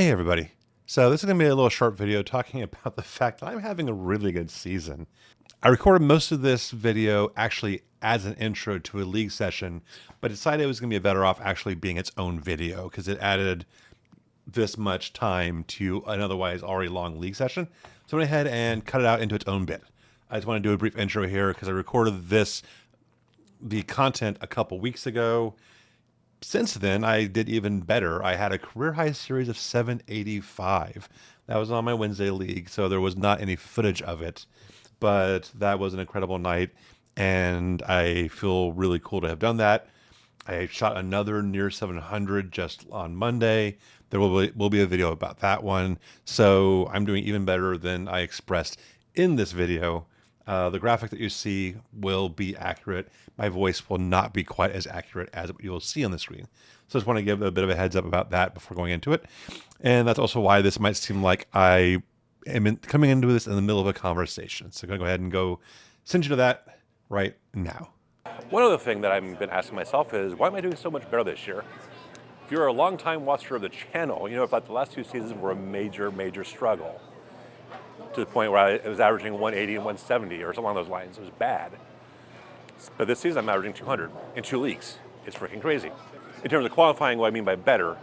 Hey everybody. So this is going to be a little short video talking about the fact that I'm having a really good season. I recorded most of this video actually as an intro to a league session, but decided it was going to be better off actually being its own video because it added this much time to an otherwise already long league session. So I went ahead and cut it out into its own bit. I just want to do a brief intro here because I recorded the content a couple weeks ago. Since then, I did even better. I had a career high series of 785. That was on my Wednesday league, so there was not any footage of it, but that was an incredible night, and I feel really cool to have done that. I shot another near 700 just on Monday. There will be a video about that one, so I'm doing even better than I expressed in this video. The graphic that you see will be accurate. My voice will not be quite as accurate as what you'll see on the screen. So I just want to give a bit of a heads up about that before going into it. And that's also why this might seem like I am coming into this in the middle of a conversation. So I'm going to go ahead and go send you to that right now. One other thing that I've been asking myself is, why am I doing so much better this year? If you're a longtime watcher of the channel, you know if like the last two seasons were a major struggle, to the point where I was averaging 180 and 170 or something along those lines. It was bad. But this season I'm averaging 200 in 2 leagues. It's freaking crazy. In terms of qualifying, what I mean by better,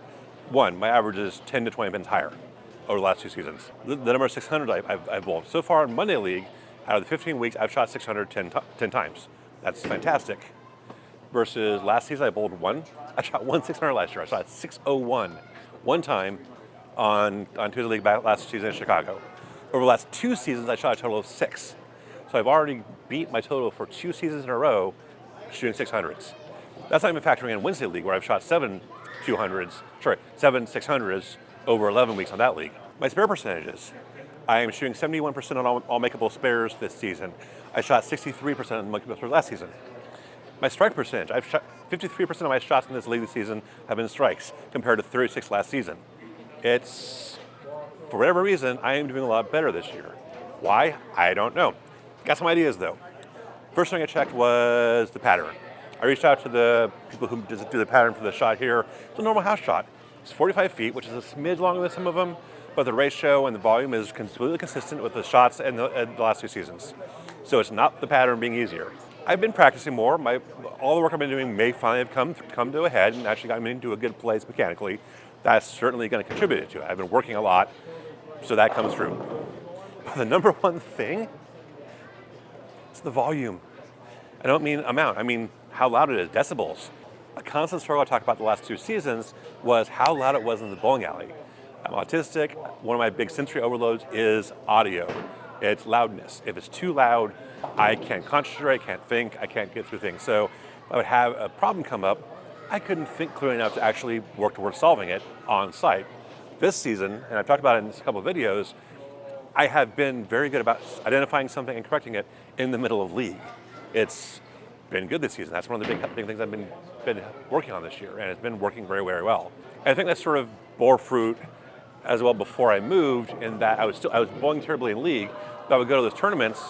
one, my average is 10 to 20 pins higher over the last 2 seasons. The number 600 I've bowled. So far in Monday League, out of the 15 weeks, I've shot 600 10 times. That's fantastic. Versus last season I bowled one. I shot 600 last year. I shot 601 one time on Tuesday League back last season in Chicago. Over the last 2 seasons, I shot a total of 6. So I've already beat my total for 2 seasons in a row shooting 600s. That's not even factoring in Wednesday League, where I've shot 7 600s over 11 weeks on that league. My spare percentages. I am shooting 71% on all makeable spares this season. I shot 63% on makeable spares last season. My strike percentage, I've shot 53% of my shots in this league this season have been strikes, compared to 36 last season. For whatever reason, I am doing a lot better this year. Why? I don't know. Got some ideas though. First thing I checked was the pattern. I reached out to the people who do the pattern for the shot here. It's a normal house shot. It's 45 feet, which is a smidge longer than some of them, but the ratio and the volume is completely consistent with the shots in the last 2 seasons. So it's not the pattern being easier. I've been practicing more. All the work I've been doing may finally have come to a head and actually got me into a good place mechanically. That's certainly going to contribute to it. I've been working a lot, so that comes through. But the number one thing is the volume. I don't mean amount, I mean how loud it is, decibels. A constant struggle I talked about the last 2 seasons was how loud it was in the bowling alley. I'm autistic. One of my big sensory overloads is audio. It's loudness. If it's too loud, I can't concentrate, I can't think, I can't get through things. So if I would have a problem come up, I couldn't think clearly enough to actually work towards solving it on site. This season, and I've talked about it in a couple of videos, I have been very good about identifying something and correcting it in the middle of league. It's been good this season. That's one of the big things I've been working on this year, and it's been working very well. And I think that sort of bore fruit as well before I moved, in that I was bowling terribly in league, but I would go to those tournaments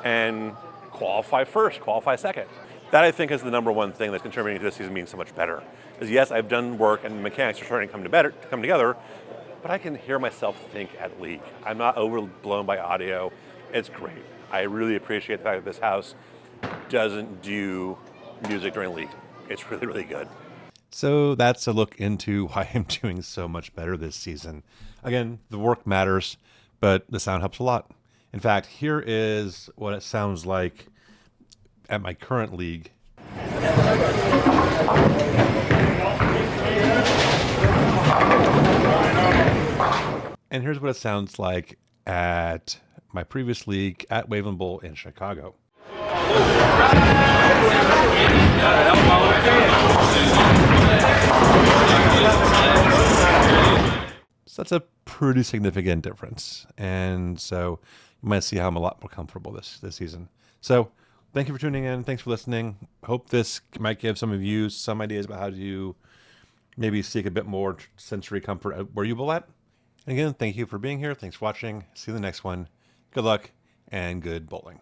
and qualify first, qualify second. That, I think, is the number one thing that's contributing to this season being so much better. Is yes, I've done work and the mechanics are starting to come together, but I can hear myself think at league. I'm not overblown by audio. It's great. I really appreciate the fact that this house doesn't do music during league. It's really good. So that's a look into why I'm doing so much better this season. Again, the work matters, but the sound helps a lot. In fact, here is what it sounds like at my current league. And here's what it sounds like at my previous league at Waveland Bowl in Chicago. So that's a pretty significant difference. And so you might see how I'm a lot more comfortable this season. So thank you for tuning in. Thanks for listening. Hope this might give some of you some ideas about how to maybe seek a bit more sensory comfort where you bowl at. And again, thank you for being here. Thanks for watching. See you in the next one. Good luck and good bowling.